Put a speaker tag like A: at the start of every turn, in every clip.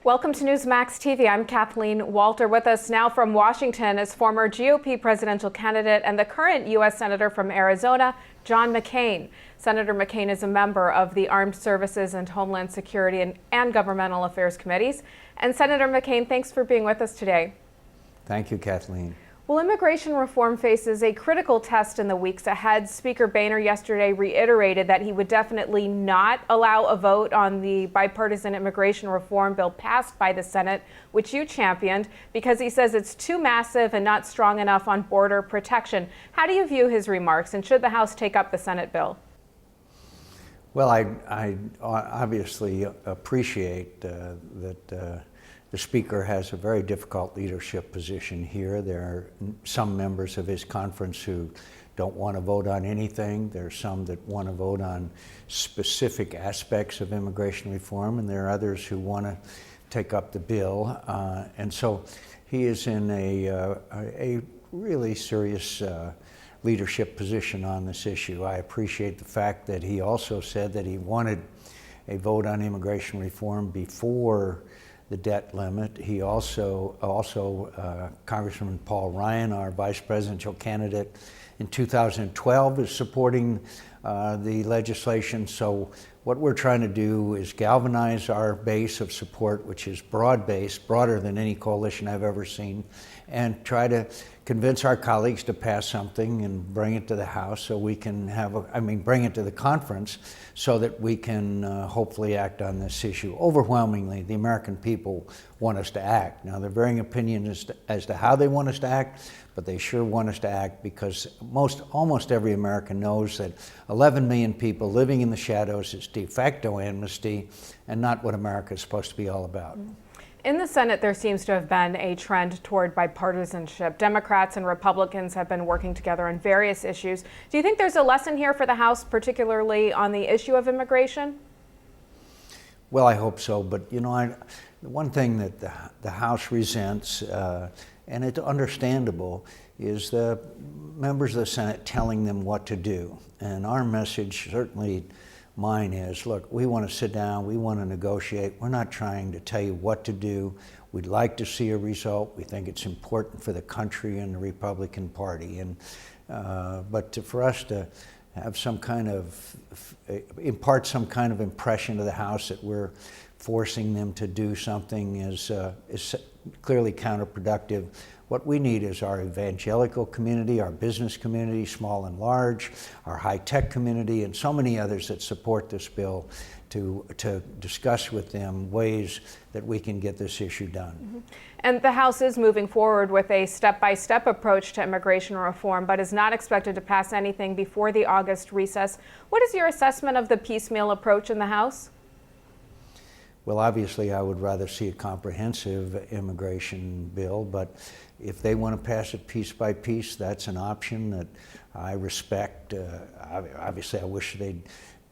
A: Welcome to Newsmax TV. I'm Kathleen Walter. With us now from Washington is former GOP presidential candidate and the current U.S. Senator from Arizona, John McCain. Senator McCain is a member of the Armed Services and Homeland Security and Governmental Affairs Committees. And Senator McCain, thanks for being with us today.
B: Thank you, Kathleen.
A: Well, immigration reform faces a critical test in the weeks ahead. Speaker Boehner yesterday reiterated that he would definitely not allow a vote on the bipartisan immigration reform bill passed by the Senate, which you championed, because he says it's too massive and not strong enough on border protection. How do you view his remarks, and should the House take up the Senate bill?
B: Well, I obviously appreciate that the Speaker has a very difficult leadership position here. There are some members of his conference who don't want to vote on anything. There are some that want to vote on specific aspects of immigration reform, and there are others who want to take up the bill. And so he is in a really serious leadership position on this issue. I appreciate the fact that he also said that he wanted a vote on immigration reform before the debt limit. He also Congressman Paul Ryan, our vice presidential candidate in 2012, is supporting the legislation. So what we're trying to do is galvanize our base of support, which is broad-based, broader than any coalition I've ever seen, and try to convince our colleagues to pass something and bring it to the House so we can bring it to the conference so that we can hopefully act on this issue. Overwhelmingly, the American people want us to act. Now, they're varying opinions as to how they want us to act, but they sure want us to act because almost every American knows that 11 million people living in the shadows is de facto amnesty and not what America is supposed to be all about.
A: In the Senate, there seems to have been a trend toward bipartisanship. Democrats and Republicans have been working together on various issues. Do you think there's a lesson here for the House, particularly on the issue of immigration?
B: Well, I hope so. But, you know, the one thing that the House resents, and it's understandable, is the members of the Senate telling them what to do. And our message, certainly mine, is, look, we want to sit down, we want to negotiate. We're not trying to tell you what to do. We'd like to see a result. We think it's important for the country and the Republican Party. And for us to have some kind of, impart some kind of impression to the House that we're forcing them to do something is clearly counterproductive. What we need is our evangelical community, our business community, small and large, our high-tech community, and so many others that support this bill to discuss with them ways that we can get this issue done.
A: Mm-hmm. And the House is moving forward with a step-by-step approach to immigration reform, but is not expected to pass anything before the August recess. What is your assessment of the piecemeal approach in the House?
B: Well, obviously, I would rather see a comprehensive immigration bill, but if they want to pass it piece by piece, that's an option that I respect. Obviously, I wish they'd,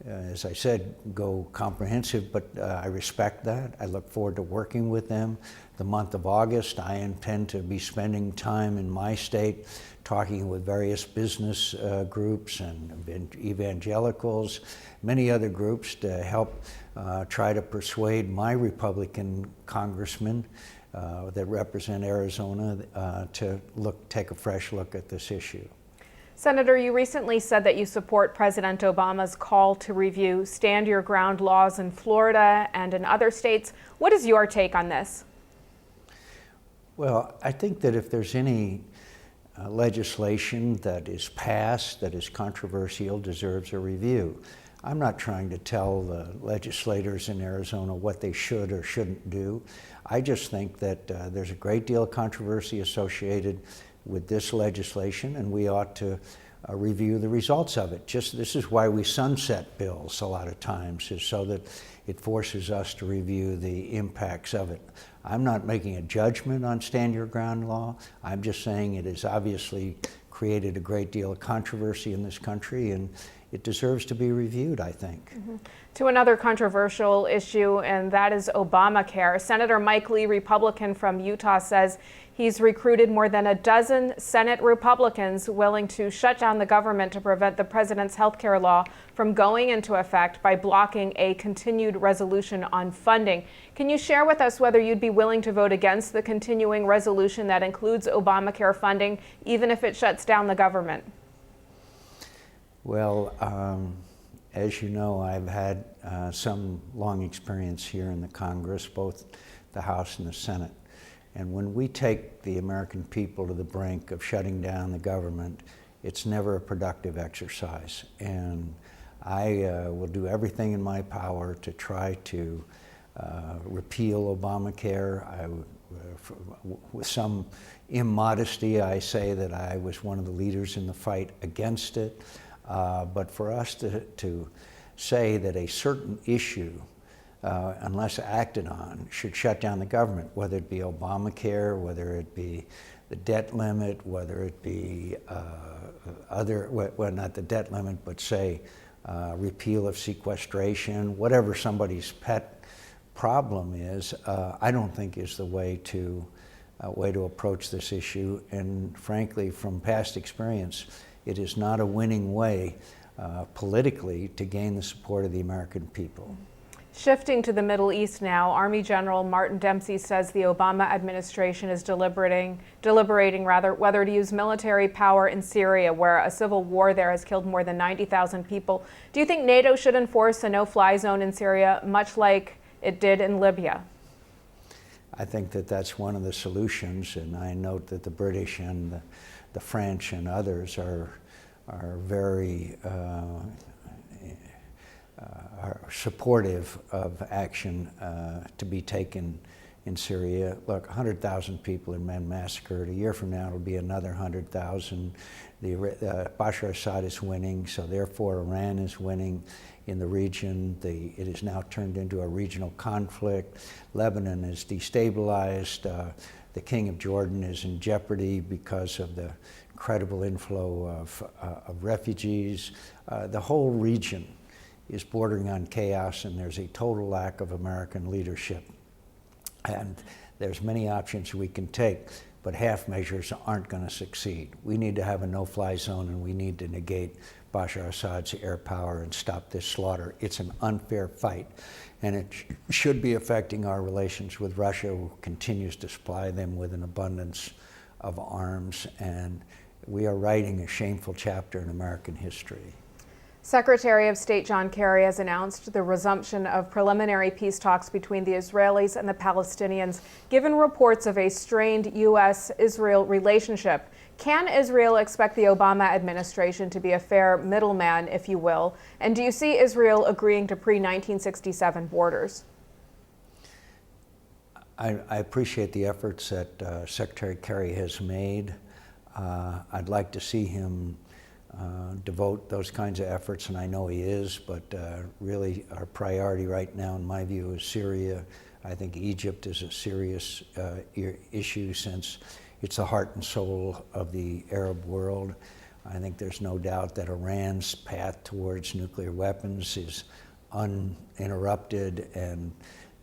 B: as I said, go comprehensive, but I respect that. I look forward to working with them. The month of August, I intend to be spending time in my state talking with various business groups and evangelicals, many other groups to help try to persuade my Republican congressmen that represent Arizona to take a fresh look at this issue.
A: Senator, you recently said that you support President Obama's call to review stand your ground laws in Florida and in other states. What is your take on this?
B: Well, I think that if there's any legislation that is passed that is controversial, deserves a review. I'm not trying to tell the legislators in Arizona what they should or shouldn't do. I just think that there's a great deal of controversy associated with this legislation, and we ought to review the results of it. This is why we sunset bills a lot of times, is so that it forces us to review the impacts of it. I'm not making a judgment on stand your ground law. I'm just saying it has obviously created a great deal of controversy in this country, and it deserves to be reviewed, I think.
A: To another controversial issue, and that is Obamacare. Senator Mike Lee, Republican from Utah, says he's recruited more than a dozen Senate Republicans willing to shut down the government to prevent the president's health care law from going into effect by blocking a continued resolution on funding. Can you share with us whether you'd be willing to vote against the continuing resolution that includes Obamacare funding, even if it shuts down the government?
B: Well, as you know, I've had some long experience here in the Congress, both the House and the Senate. And when we take the American people to the brink of shutting down the government, it's never a productive exercise. And I will do everything in my power to try to repeal Obamacare. With some immodesty, I say that I was one of the leaders in the fight against it. But for us to say that a certain issue, unless acted on, should shut down the government, whether it be Obamacare, whether it be the debt limit, whether it be well, not the debt limit, but say repeal of sequestration, whatever somebody's pet problem is, I don't think is the way to approach this issue. And frankly, from past experience, it is not a winning way politically to gain the support of the American people.
A: Shifting to the Middle East now, Army General Martin Dempsey says the Obama administration is deliberating whether to use military power in Syria, where a civil war there has killed more than 90,000 people. Do you think NATO should enforce a no-fly zone in Syria, much like it did in Libya?
B: I think that that's one of the solutions, and I note that the British and the French and others are very are supportive of action to be taken in Syria. Look, 100,000 people have been massacred. A year from now, it'll be another 100,000. Bashar Assad is winning, so therefore Iran is winning in the region. It is now turned into a regional conflict. Lebanon is destabilized. The King of Jordan is in jeopardy because of the incredible inflow of refugees. The whole region is bordering on chaos, and there's a total lack of American leadership. And there's many options we can take, but half measures aren't going to succeed. We need to have a no-fly zone, and we need to negate Bashar Assad's air power and stop this slaughter. It's an unfair fight, and it should be affecting our relations with Russia, who continues to supply them with an abundance of arms. And we are writing a shameful chapter in American history.
A: Secretary of State John Kerry has announced the resumption of preliminary peace talks between the Israelis and the Palestinians, given reports of a strained U.S.-Israel relationship. Can Israel expect the Obama administration to be a fair middleman, if you will? And do you see Israel agreeing to pre-1967 borders?
B: I appreciate the efforts that Secretary Kerry has made. I'd like to see him devote those kinds of efforts, and I know he is, but really our priority right now, in my view, is Syria. I think Egypt is a serious issue, since it's the heart and soul of the Arab world. I think there's no doubt that Iran's path towards nuclear weapons is uninterrupted, and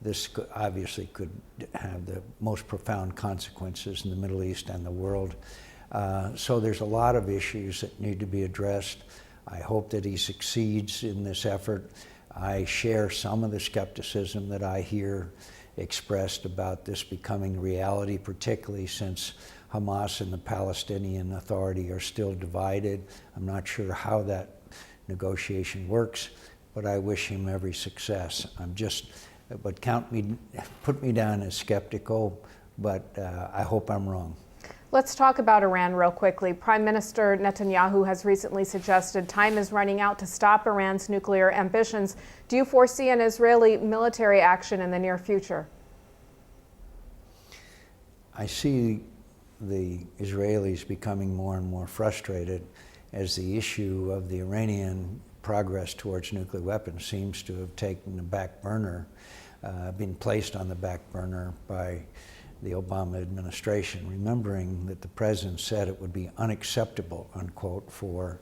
B: this obviously could have the most profound consequences in the Middle East and the world. So there's a lot of issues that need to be addressed. I hope that he succeeds in this effort. I share some of the skepticism that I hear expressed about this becoming reality, particularly since Hamas and the Palestinian Authority are still divided. I'm not sure how that negotiation works, but I wish him every success. But put me down as skeptical, but I hope I'm wrong.
A: Let's talk about Iran real quickly. Prime Minister Netanyahu has recently suggested time is running out to stop Iran's nuclear ambitions. Do you foresee an Israeli military action in the near future?
B: I see the Israelis becoming more and more frustrated as the issue of the Iranian progress towards nuclear weapons seems to have taken the back burner, been placed on the back burner by the Obama administration, remembering that the president said it would be unacceptable, unquote, for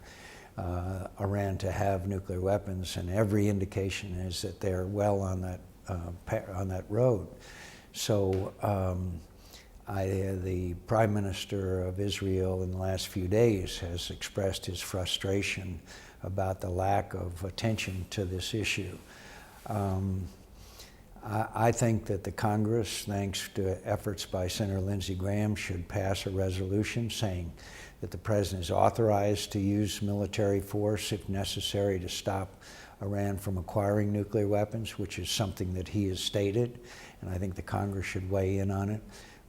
B: Iran to have nuclear weapons, and every indication is that they're well on that road. So the Prime Minister of Israel in the last few days has expressed his frustration about the lack of attention to this issue. I think that the Congress, thanks to efforts by Senator Lindsey Graham, should pass a resolution saying that the President is authorized to use military force if necessary to stop Iran from acquiring nuclear weapons, which is something that he has stated, and I think the Congress should weigh in on it.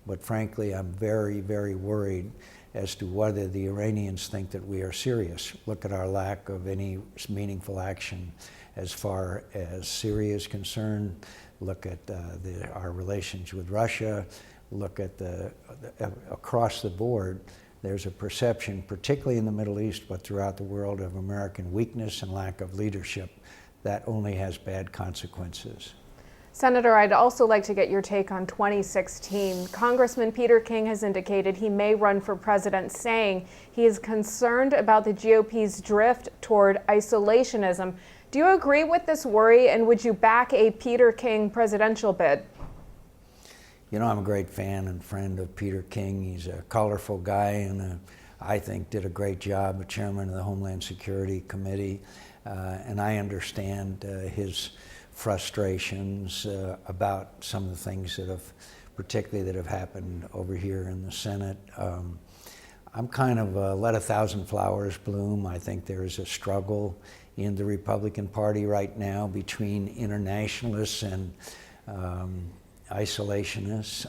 B: But frankly, I'm very, very worried as to whether the Iranians think that we are serious. Look at our lack of any meaningful action as far as Syria is concerned. Look at our relations with Russia. Look at across the board, there's a perception, particularly in the Middle East, but throughout the world, of American weakness and lack of leadership. That only has bad consequences.
A: Senator, I'd also like to get your take on 2016. Congressman Peter King has indicated he may run for president, saying he is concerned about the GOP's drift toward isolationism. Do you agree with this worry, and would you back a Peter King presidential bid?
B: You know, I'm a great fan and friend of Peter King. He's a colorful guy and I think did a great job as chairman of the Homeland Security Committee. And I understand his frustrations about some of the things that have, particularly that have happened over here in the Senate. I'm kind of let a thousand flowers bloom. I think there is a struggle in the Republican Party right now between internationalists and isolationists.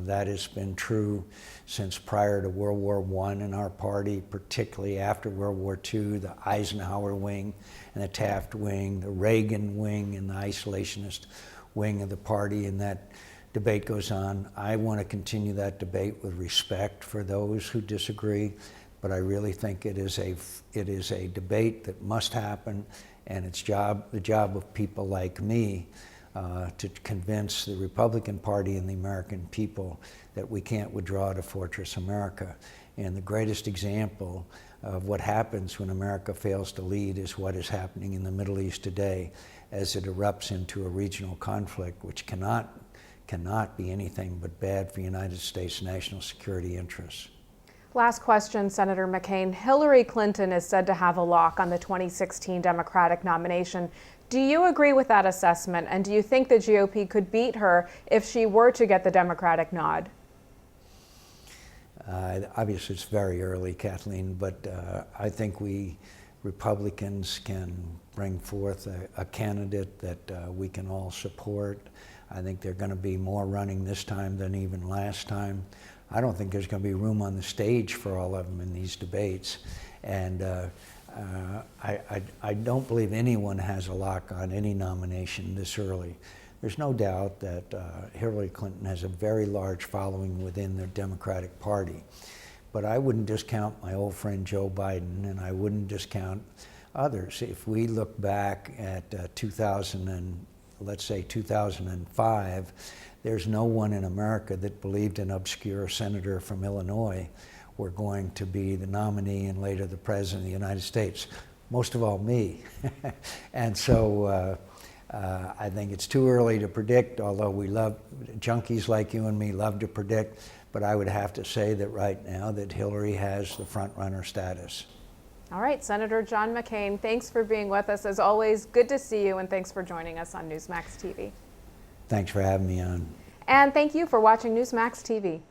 B: That has been true since prior to World War I in our party, particularly after World War II, the Eisenhower wing and the Taft wing, the Reagan wing and the isolationist wing of the party, and that debate goes on. I want to continue that debate with respect for those who disagree, but I really think it is a debate that must happen, and it's the job of people like me to convince the Republican Party and the American people that we can't withdraw to Fortress America. And the greatest example of what happens when America fails to lead is what is happening in the Middle East today as it erupts into a regional conflict which cannot be anything but bad for United States national security interests.
A: Last question, Senator McCain. Hillary Clinton is said to have a lock on the 2016 Democratic nomination. Do you agree with that assessment, and do you think the GOP could beat her if she were to get the Democratic nod?
B: Obviously, it's very early, Kathleen, but I think we Republicans can bring forth a candidate that we can all support. I think there are going to be more running this time than even last time. I don't think there's going to be room on the stage for all of them in these debates. And I don't believe anyone has a lock on any nomination this early. There's no doubt that Hillary Clinton has a very large following within the Democratic Party. But I wouldn't discount my old friend Joe Biden, and I wouldn't discount others. If we look back at let's say 2005, there's no one in America that believed an obscure senator from Illinois were going to be the nominee and later the President of the United States. Most of all, me. And so I think it's too early to predict, although we love, junkies like you and me love to predict, but I would have to say that right now that Hillary has the front runner status.
A: All right, Senator John McCain, thanks for being with us. As always, good to see you, and thanks for joining us on Newsmax TV.
B: Thanks for having me on.
A: And thank you for watching Newsmax TV.